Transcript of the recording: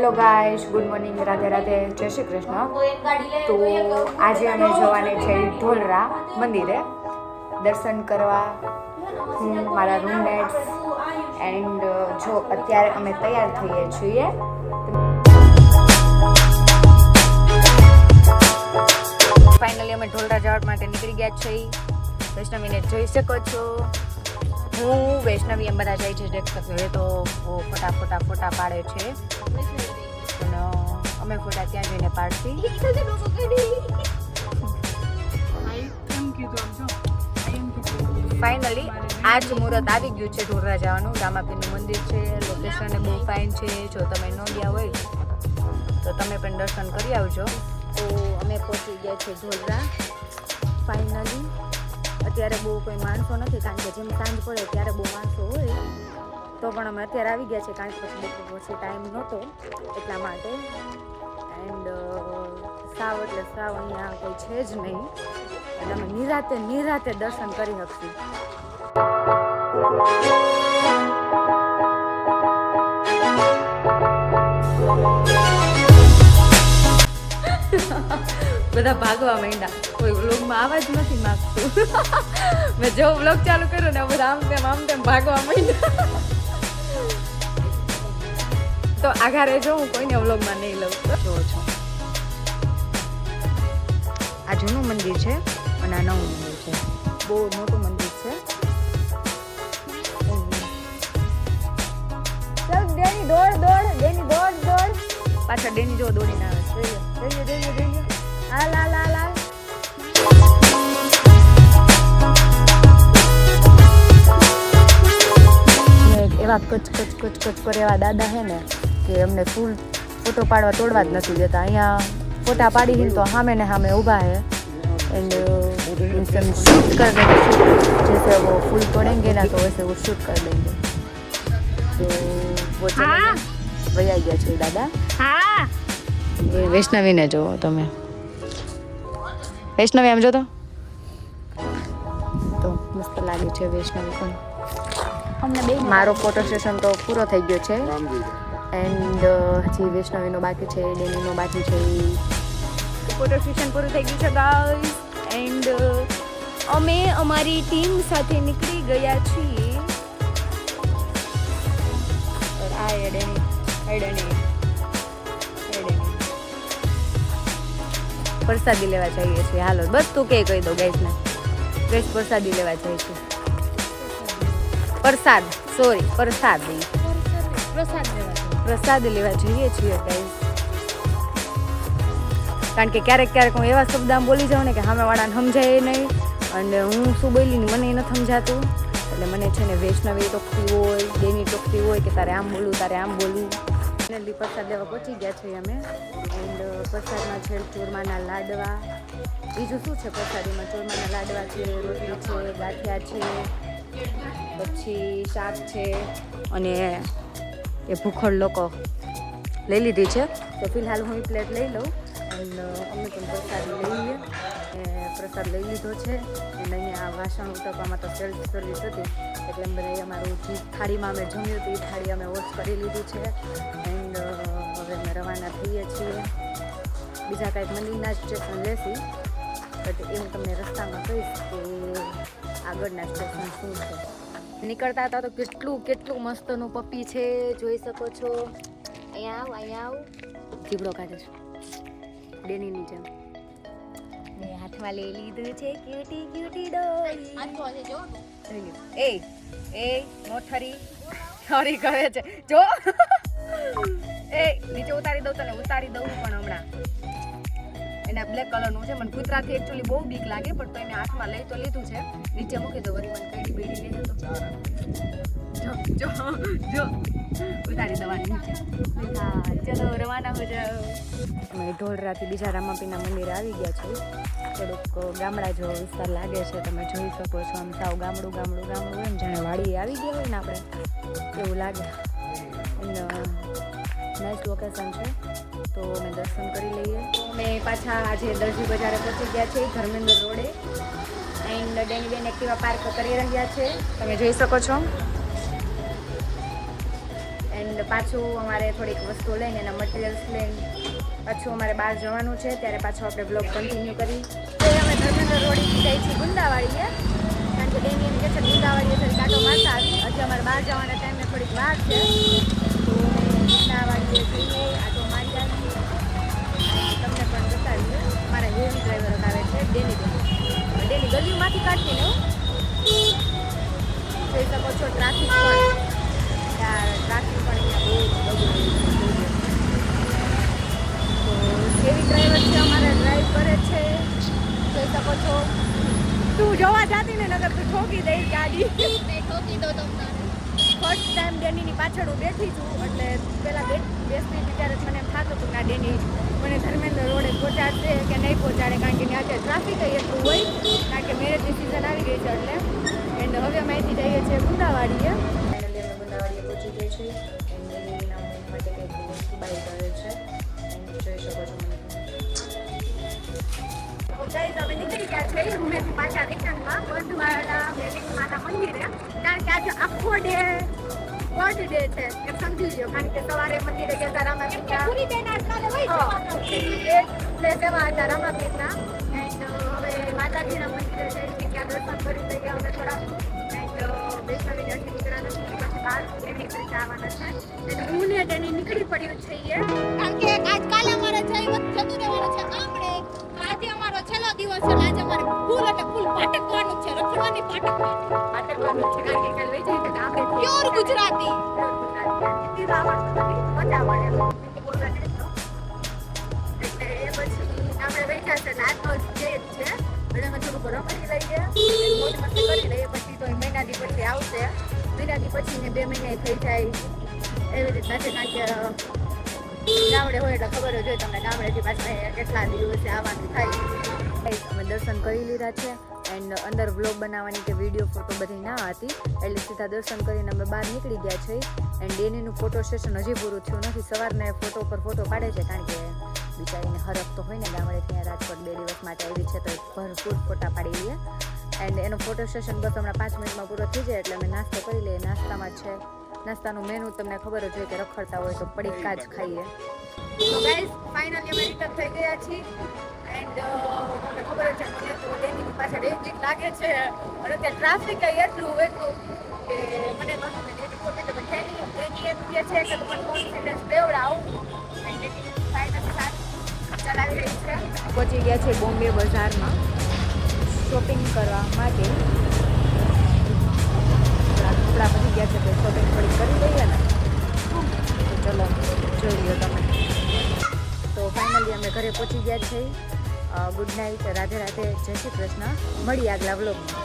Hello guys, good morning, Radhe Radhe, જય શ્રી કૃષ્ણ. તો આજે અમે જવાને છે ઢોલરા મંદિરે દર્શન કરવા, હું મારા રૂમમેટ્સ એન્ડ જો અત્યારે અમે તૈયાર થઈએ છીએ. ફાઇનલી અમે ઢોલરા જવા માટે નીકળી ગયા છીએ. વૈષ્ણવીને જોઈ શકો છો, હું વૈષ્ણવી એમ બધા જાય છે. દેખ શકો હવે તો ફોટા પાડે છે અને અમે ફોટા ત્યાં જઈને પાડશી. ફાઇનલી આજ મુહૂર્ત આવી ગયું છે ઢોલરા જવાનું. રામાપીરનું મંદિર છે, લોકેશન બહુ ફાઇન છે. જો તમે ન ગયા હોય તો તમે પણ દર્શન કરી આવજો. તો અમે પહોંચી ગયા છે ઢોલરા ફાઇનલી. અત્યારે બહુ કોઈ માણસો નથી, કારણ કે જેમ સાંજ પડે ત્યારે બહુ માણસો હોય, તો પણ અમે અત્યારે આવી ગયા છે કારણ કે પછી ટાઈમ નહોતો એટલા માટે. એન્ડ સાવ એટલે સાવ અહીંયા કોઈ છે જ નહીં, એટલે અમે નિરાતે દર્શન કરી શકશું. બધા ભાગવા માંડ્યા, કોઈ વ્લોગમાં આવવા જ નથી માંગતું. મેં જો વ્લોગ ચાલુ કર્યો ને બધા આમ તેમ ભાગવા માંડ્યા. તો આઘારે જો હું કોઈને વ્લોગમાં નહીં લઉં. જો છો આ જૂનું મંદિર છે અને આ નવું મંદિર છે, બહુ મોટું મંદિર છે. ચાલ ડેની દોડ પાછળ ડેની જો દોડીને આવે. જોઈએ હાલ એવા કચ પર એવા દાદા હે ને કે અમને ફૂલ ફોટો પાડવા તોડવા જ નથી દેતા. અહીંયા ફોટા પાડી તો સામે ને સામે ઊભા है एंड शूट कर देंगे. जैसे वो फूल तोड़ेंगे ना तो वैसे वो शूट कर देंगे. तो वो भैया ગયા છે દાદા. એ વૈષ્ણવીને જોવો તમે. વૈષ્ણવી આમ જો તો મસ્ત લાગે છે વૈષ્ણવી પણ. મારો ફોટો સેશન તો પૂરો થઈ ગયો છે એન્ડ હજી વૈષ્ણવીનો બાકી છે, ડેનીનો બાકી છે. ફોટો સેશન પૂરું થઈ ગયું છે ગાઈસ. એન્ડ અમે અમારી ટીમ સાથે નીકળી ગયા છીએ. પ્રસાદી લેવા જઈએ છીએ. હાલો બસ તું કે કહી દો ગાઈસ ને. ગાઈસ પ્રસાદી લેવા જઈએ છીએ. પ્રસાદ લેવા જઈએ છીએ ગાઈસ. કારણ કે ક્યારેક હું એવા શબ્દ આમ બોલી જાઉં ને કે સામેવાળાને સમજાય નહીં, અને હું શું બોલી ને મને નથી સમજાતું. એટલે મને છે ને વૈષ્ણવી ટોકતી હોય, ડેની ટોકતી હોય કે તારે આમ બોલવું. ફાઇનલી પ્રસાદ લેવા પહોંચી ગયા છીએ અમે. એન્ડ પ્રસાદમાં છે ચૂરમાના લાડવા. બીજું શું છે પ્રસાદીમાં? ચૂરમાના લાડવા છે, રોટલી છે, ગાંઠિયા છે, પછી શાક છે, અને એ ભૂખડ લોકો લઈ લીધી છે. તો ફિલહાલ હું એ પ્લેટ લઈ લઉં અને અમે પણ પ્રસાદ લઈએ. પ્રસાદ લઈ લીધો છે. અને અહીંયા વાસણ ઉટકવામાં તો સેલ્ફ સર્વિસ હતી, એટલે એમ બધા અમારું જે થાળીમાં અમે જમ્યું હતું એ થાળી અમે વોશ કરી લીધી છે. એન્ડ હવે અમે રવાના થઈએ છીએ. બીજા કાંઈક મંદિરના સ્ટેશન લેશી, બટ એ હું તમને રસ્તામાં કહીશ કે આગળના સ્ટેશન શું છે. નીકળતા હતા તો કેટલું મસ્તનું પપ્પી છે, જોઈ શકો છો. અહીંયા આવ જીબડો કાઢે છે ડેનીની જેમ. હાથમાં લઈ લીધું છે ક્યુટી ડોલ. એ મોઠરી કરે છે જો. એ નીચે ઉતારી દઉં પણ હમણાં. એના બ્લેક કલરનું છે. મને કૂતરાથી એકચ્યુઅલી બહુ બીક લાગે, પણ તો એને હાથમાં લઈ તો લીધું છે. નીચે મૂકી દો, વળી મને કઈ બેડી લઈ જો ઉતારી દવાની નીચે. હા ચલો રવાના હો જાઓ. અમે ઢોલરાથી બીજા રામાપીરના મંદિરે આવી ગયા છીએ. થોડુંક ગામડા જેવો વિસ્તાર લાગે છે, તમે જોઈ શકો છો. આમ સાવ ગામડું એમ જાણે વાડી આવી ગયા હોય ને આપણે એવું લાગે. નાઇસ લોકેશન છે, તો અમે દર્શન કરી લઈએ. અમે પાછા આજે દરજી બજારે પહોંચી ગયા છે, ધર્મેન્દ્ર રોડે. એન્ડ ડેનીબેન એક્ટિવા પાર્ક કરી રહ્યા છે, તમે જોઈ શકો છો. એન્ડ પાછું અમારે થોડીક વસ્તુઓ લઈને એના મટીરિયલ્સ લઈને પાછું અમારે બહાર જવાનું છે. ત્યારે પાછું આપણે બ્લોગ કન્ટિન્યુ કરી. તો અમે ધર્મેન્દ્ર રોડથી જઈએ છીએ ગુંદાવાડીએ, કારણ કે ડેની એમ કહે છે ગુંદાવાડીએ થોડી કાંટો મારતા આવી. હજી અમારે બહાર જવાના ટાઈમને થોડીક વાર છે, તો ગુંદાવાડીએ જઈએ, આટો મારી આવીએ, તમને પણ બતાવીએ. મારા હેવી ડ્રાઈવર આવે છે ડેની ગલીમાંથી કાઢીને જોઈ શકો છો. ટ્રાફિક પણ ટ્રાફિક પણ અહીંયા બહુ તો હેવી ડ્રાઈવર છે અમારે, ડ્રાઈવ કરે છે, જોઈ શકો છો. તું જોવા જાતી ને નગર તું ઠોકી દઈશ ગાડી. ઠોકી દો તમને. ફર્સ્ટ ટાઈમ ડેનીની પાછળ હું બેઠી છું, એટલે પહેલાં બેસતી હતી ત્યારે મને એમ થતું હતું કે આ ડેની મને ધર્મેન્દ્ર રોડે પહોંચાડશે કે નહીં પહોંચાડે, કારણ કે આજે ટ્રાફિક એટલું હોય, કારણ કે મેરેજની સિઝન આવી ગઈ છે. એટલે એન્ડ હવે અમે અહીંથી જઈએ છીએ ગુંદાવાડીએ. ફાઇનલી અમે ગુંદાવાડીએ પહોંચી ગઈ છીએ. એન્ડ ડેનીના માટે કંઈક વસ્તુ બાય કરે છે, એન્ડ જોઈ શકો છો મને. અમે નીકળી ગયા છે રૂમેથી પાછા રિટર્નમાં બંધવાળા માતા મંદિરે, કારણ કે આજે આખો ડે વર્લ્ડ ડે છે એ સમજી લ્યો. કારણ કે સવારે મંદિરે જતા રામાપીરના એટલે સેવા હતા રામાપીરના. એન્ડ હવે માતાજીના મંદિરે છે ત્યાં દર્શન કરી લઈએ અમે થોડા. એન્ડ વૈષ્ણવી દર્શન નીકળ્યા નથી, પછી બહાર નીકળી જવાના છે. એટલે હું ને તેની નીકળી પડ્યું છે, કારણ કે આજકાલ અમારે જતું રહેવાનું છે આમળે. આજે અમારો છેલ્લો દિવસ છે, આજે અમારે ફૂલ એટલે ફૂલ પાટકવાનું છે, રખડવાની પાટકવાનું છે, કારણ કે કાલ વહી જાય એટલે આપણે પ્યોર ગુજરાતી. એટલે એ પછી આપણે બેઠા છે, આજનો ડે છે, એટલે અમે થોડુંક રખડી લઈએ, મોજ મસ્તી કરી લઈએ. પછી તો મહિનાથી પછી આવશે, મહિનાથી પછી ને 2 મહિના થઈ જાય એવી રીતના છે. કારણ કે ગામડે હોય એટલે ખબર જ હોય તમને, ગામડેથી પાછા કેટલા દિવસે આવવાનું થાય. અમે દર્શન કરી લીધા છે, એન્ડ અંદર વ્લોગ બનાવવાની કે વિડીયો ફોટો બધી ના હતી, એટલે સીધા દર્શન કરીને અમે બહાર નીકળી ગયા છીએ. એન્ડ ડેનીનું ફોટો સેશન હજી પૂરું થયું નથી. સવારને ફોટો પર ફોટો પાડે છે, કારણ કે બિચારીને હરખ તો હોય ને, ગામડે ત્યાં રાજકોટ 2 દિવસ માટે આવી છે, તો ભરપૂર ફોટા પાડી લઈએ. એન્ડ એનો ફોટો સેશન બસ હમણાં 5 મિનિટમાં પૂરો થઈ જાય એટલે અમે નાસ્તો કરી લઈએ. નાસ્તામાં છે, નાસ્તાનું મેનુ તમને ખબર જ હોય કે રખડતા હોય તો પડીકા જ ખાઈએ. તો ગાઈઝ ફાઇનલી અમે રિટર્ન થઈ ગયા છીએ. એન્ડ તમને ખબર જ છે તો ડેની પાછળ એક લાગે છે, અને ત્યાં ટ્રાફિક એટલું કે મને ડેની પોતે તો ડેની એમ કહે છે કે તમને કોન્ફિડન્સ દેવડાવું. ચલાવી રહી છે. પહોંચી ગયા છે બોમ્બે બજારમાં શોપિંગ કરવા માટે. કપડા પતી ગયા છે તો શોપિંગ થોડી કરી લઈએ ને, તો ચલો જોઈ લો તમે. તો ફાઇનલી અમે ઘરે પહોંચી ગયા છીએ. ગુડ નાઇટ, રાધે રાધે, જય શ્રી કૃષ્ણ. મળીએ આગલા વ્લોગમાં.